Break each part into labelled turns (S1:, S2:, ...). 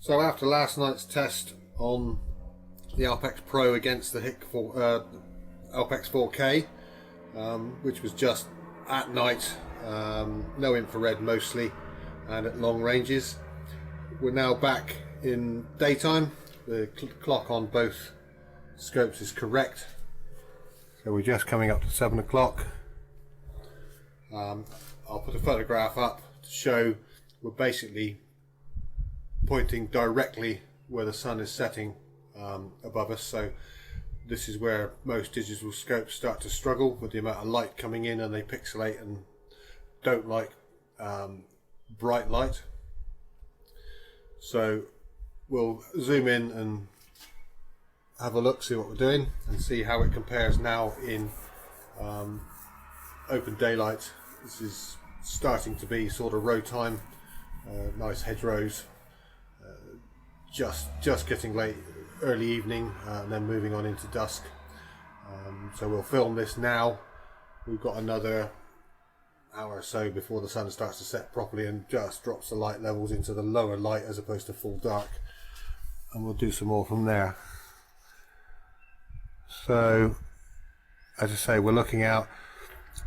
S1: So after last night's test on the Alpex Pro against the Hik Alpex 4K, which was just at night, no infrared mostly, and at long ranges, we're now back in daytime. The clock on both scopes is correct, so we're just coming up to 7 o'clock. I'll put a photograph up to show we're basically pointing directly where the sun is setting above us, so this is where most digital scopes start to struggle with the amount of light coming in, and they pixelate and don't like bright light. So we'll zoom in and have a look, see what we're doing, and see how it compares now in open daylight. This is starting to be sort of row time, nice hedgerows, just getting late, early evening, and then moving on into dusk. So we'll film this now. We've got another hour or so before the sun starts to set properly and just drops the light levels into the lower light as opposed to full dark, and we'll do some more from there. So as I say, we're looking out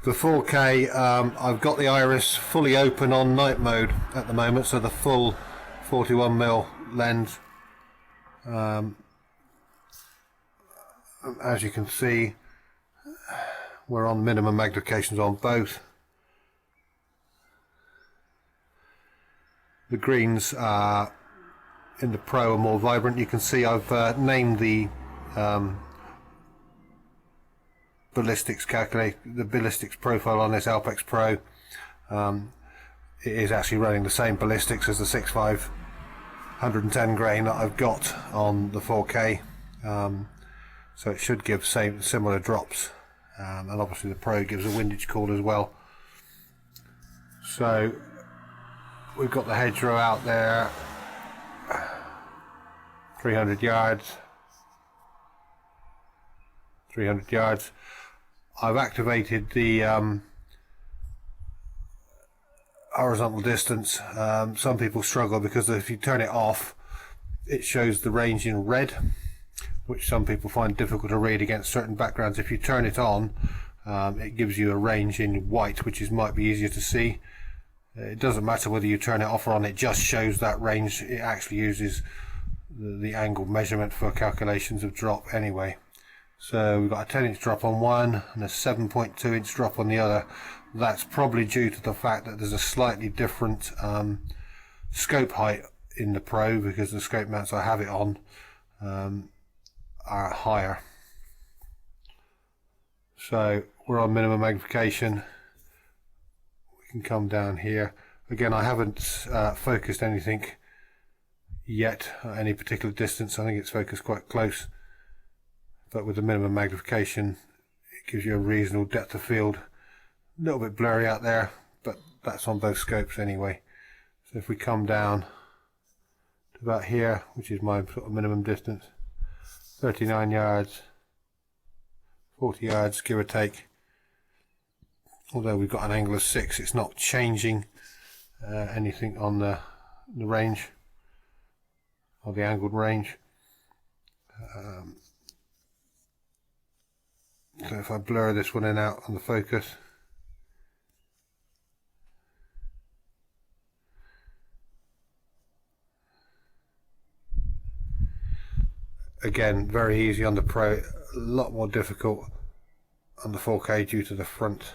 S1: the 4K. I've got the iris fully open on night mode at the moment, so the full 41mm lens. As you can see, we're on minimum magnifications on both. The greens in the Pro are more vibrant. You can see I've named the ballistics profile on this Alpex Pro. It is actually running the same ballistics as the 6.5 110 grain that I've got on the 4K, so it should give similar drops, and obviously the Pro gives a windage call as well. So we've got the hedgerow out there, 300 yards. I've activated the horizontal distance. Some people struggle because if you turn it off, it shows the range in red, which some people find difficult to read against certain backgrounds. If you turn it on, it gives you a range in white, which might be easier to see. It doesn't matter whether you turn it off or on, it just shows that range. It actually uses the angle measurement for calculations of drop anyway. So we've got a 10-inch drop on one and a 7.2-inch drop on the other. That's probably due to the fact that there's a slightly different scope height in the Pro, because the scope mounts I have it on are higher. So we're on minimum magnification. We can come down here. Again, I haven't focused anything yet at any particular distance. I think it's focused quite close. But with the minimum magnification, it gives you a reasonable depth of field. A little bit blurry out there, but that's on both scopes anyway. So if we come down to about here, which is my sort of minimum distance, 39 yards, 40 yards give or take. Although we've got an angle of 6, it's not changing anything on the range, or the angled range. So if I blur this one in out on the focus, again, very easy on the Pro, a lot more difficult on the 4K due to the front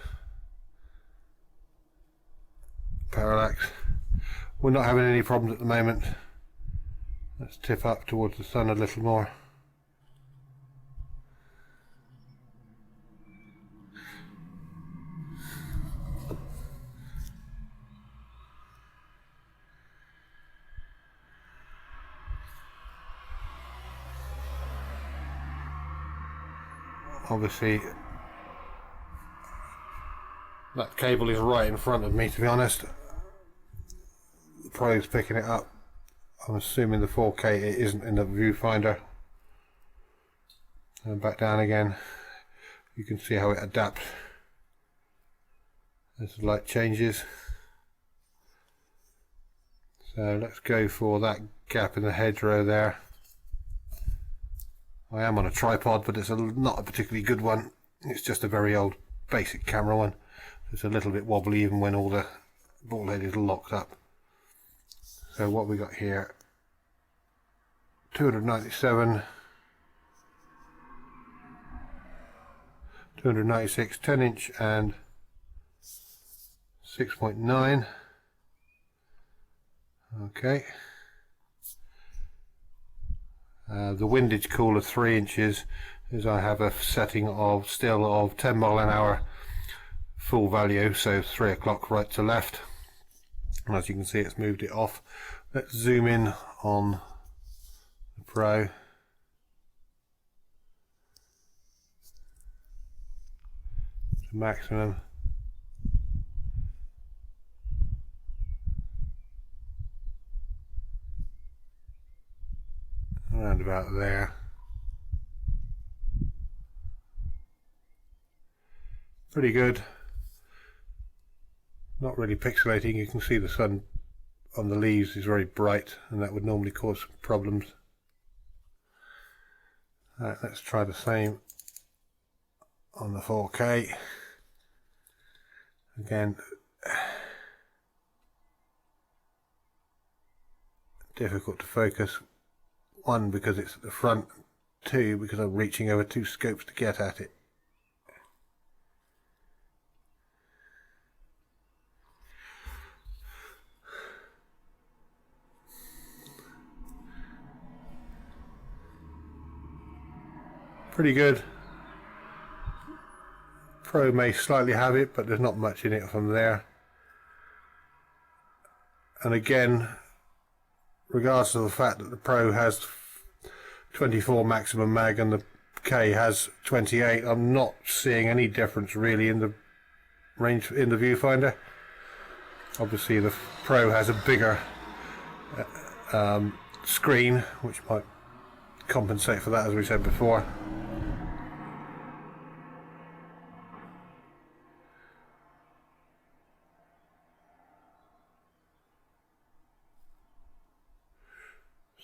S1: parallax. We're not having any problems at the moment. Let's tip up towards the sun a little more. Obviously that cable is right in front of me, to be honest. The Pro's picking it up. I'm assuming the 4K it isn't in the viewfinder. And back down again. You can see how it adapts as the light changes. So let's go for that gap in the hedgerow there. I am on a tripod, but it's not a particularly good one. It's just a very old basic camera one. It's a little bit wobbly even when all the ball head is locked up. So what we got here, 297, 296, 10 inch and 6.9. Okay. The windage cooler 3 inches is I have a setting of still of 10 mile an hour full value, so 3 o'clock right to left. And as you can see, it's moved it off. Let's zoom in on the Pro. To maximum. Around about there. Pretty good. Not really pixelating. You can see the sun on the leaves is very bright, and that would normally cause some problems. Right, let's try the same on the 4K. Again, difficult to focus. One, because it's at the front. Two, because I'm reaching over 2 scopes to get at it. Pretty good. Pro may slightly have it, but there's not much in it from there. And again, regardless of the fact that the Pro has 24 maximum mag and the K has 28, I'm not seeing any difference really in the range in the viewfinder. Obviously the Pro has a bigger screen, which might compensate for that, as we said before.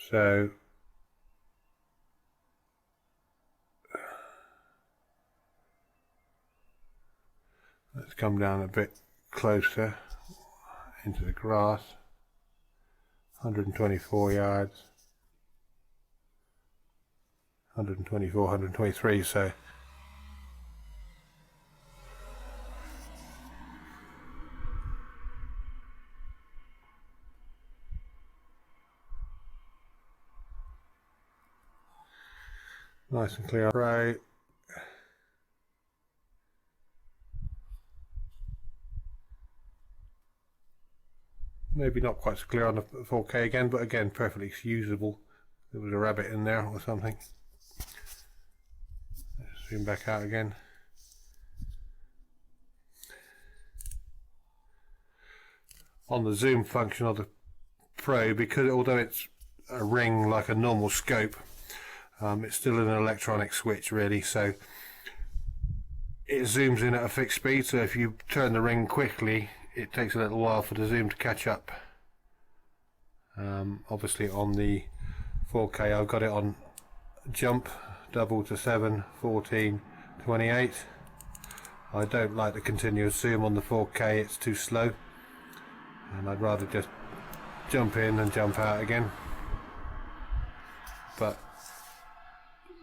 S1: So let's come down a bit closer into the grass. 124 yards, 124, 123, so nice and clear. Right. Maybe not quite so clear on the 4K again, but again perfectly usable. There was a rabbit in there or something. Let's zoom back out again. On the zoom function of the Pro, because although it's a ring like a normal scope, it's still an electronic switch really, so it zooms in at a fixed speed, so if you turn the ring quickly it takes a little while for the zoom to catch up. Obviously on the 4K I've got it on jump, double to 7, 14, 28. I don't like the continuous zoom on the 4K, it's too slow, and I'd rather just jump in and jump out again. But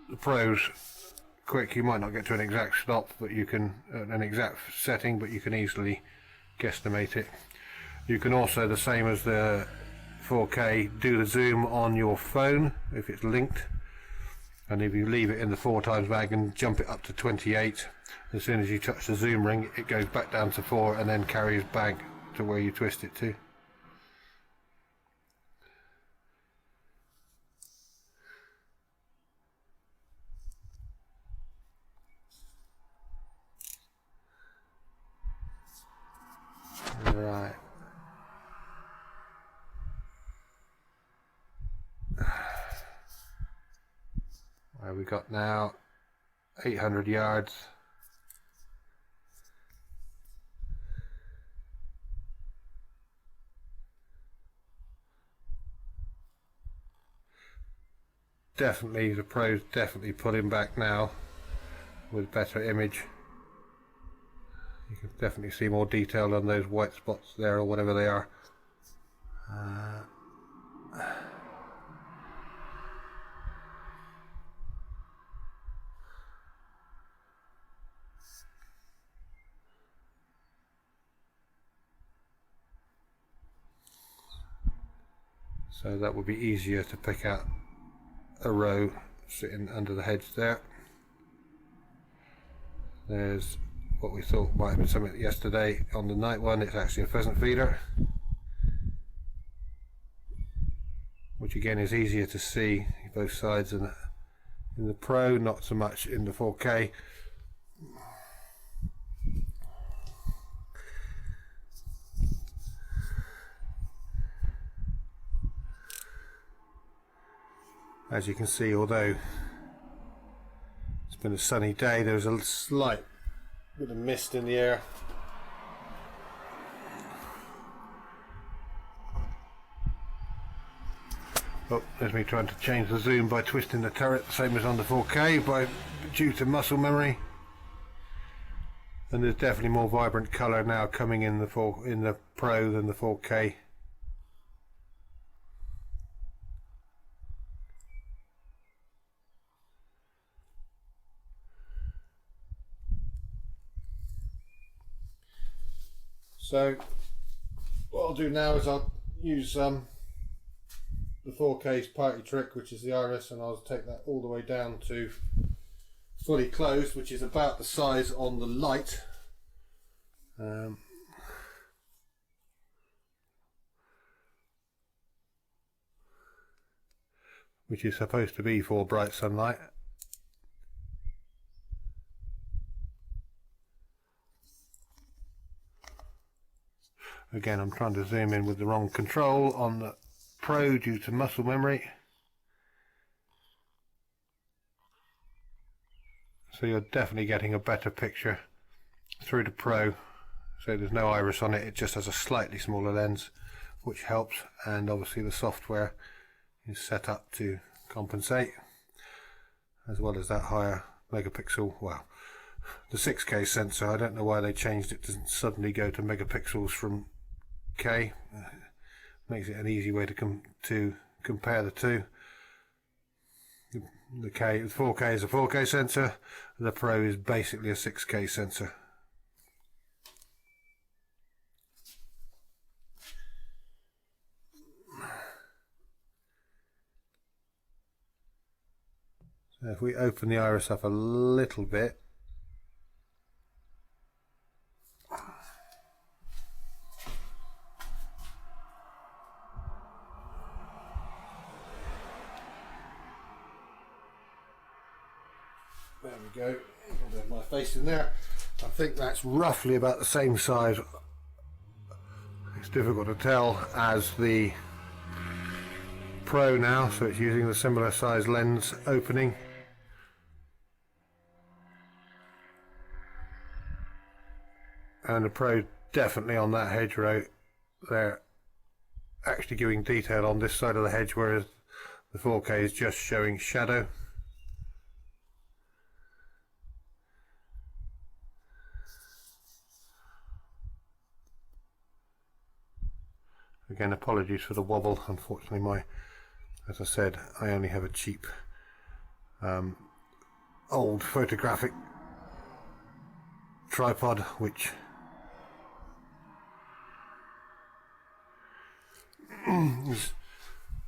S1: the Pro's quick, you might not get to an exact stop, but you can, an exact setting, but you can easily guesstimate it. You can also, the same as the 4K, do the zoom on your phone if it's linked, and if you leave it in the 4x mag and jump it up to 28, as soon as you touch the zoom ring it goes back down to 4 and then carries back to where you twist it to. Right. Where we got now? 800 yards. definitely, the Pro's definitely pulling back now with better image. You can definitely see more detail on those white spots there, or whatever they are. So that would be easier to pick out a row sitting under the hedge there. There's what we thought might have been something yesterday on the night one. It's actually a pheasant feeder, which again is easier to see both sides in the Pro, not so much in the 4K. As you can see, although it's been a sunny day, there's a slight bit of mist in the air. Oh, there's me trying to change the zoom by twisting the turret, same as on the 4K, due to muscle memory. And there's definitely more vibrant colour now coming in the Pro than the 4K. So what I'll do now is I'll use the 4K's party trick, which is the iris, and I'll take that all the way down to fully closed, which is about the size on the light. Which is supposed to be for bright sunlight. Again, I'm trying to zoom in with the wrong control on the Pro due to muscle memory. So you're definitely getting a better picture through the Pro. So there's no iris on it, it just has a slightly smaller lens, which helps, and obviously the software is set up to compensate, as well as that higher megapixel, well, the 6K sensor. I don't know why they changed it to suddenly go to megapixels from K. Makes it an easy way to compare the two. The 4K is a 4K sensor, the Pro is basically a 6K sensor. So if we open the iris up a little bit, there we go, there's my face in there. I think that's roughly about the same size, it's difficult to tell, as the Pro now, so it's using the similar size lens opening. And the Pro definitely on that hedgerow, they're actually giving detail on this side of the hedge, whereas the 4K is just showing shadow. Again, apologies for the wobble. Unfortunately, as I said, I only have a cheap old photographic tripod, which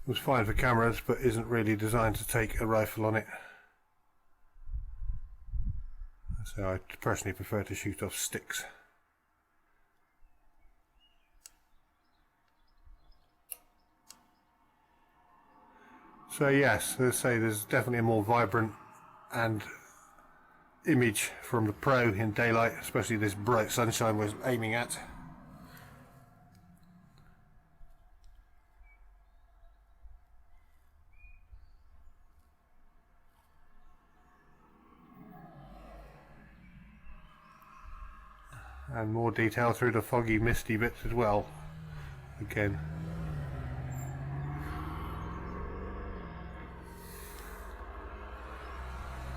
S1: was fine for cameras, but isn't really designed to take a rifle on it. So I personally prefer to shoot off sticks. So yes, let's say there's definitely a more vibrant and image from the Pro in daylight, especially this bright sunshine we're aiming at. And more detail through the foggy, misty bits as well. Again.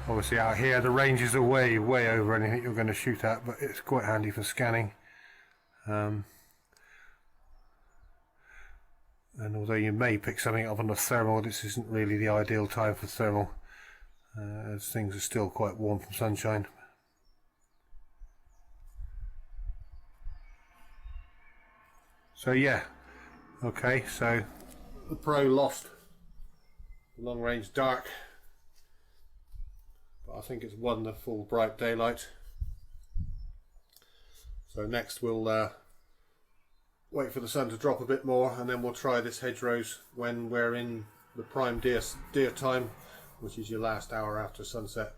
S1: Obviously out here the ranges are way over anything you're going to shoot at, but it's quite handy for scanning. And although you may pick something up on the thermal, this isn't really the ideal time for thermal, as things are still quite warm from sunshine. So yeah, okay, so the Pro lost long range dark, but I think it's won the full bright daylight. So next we'll wait for the sun to drop a bit more, and then we'll try this hedgerows when we're in the prime deer time, which is your last hour after sunset.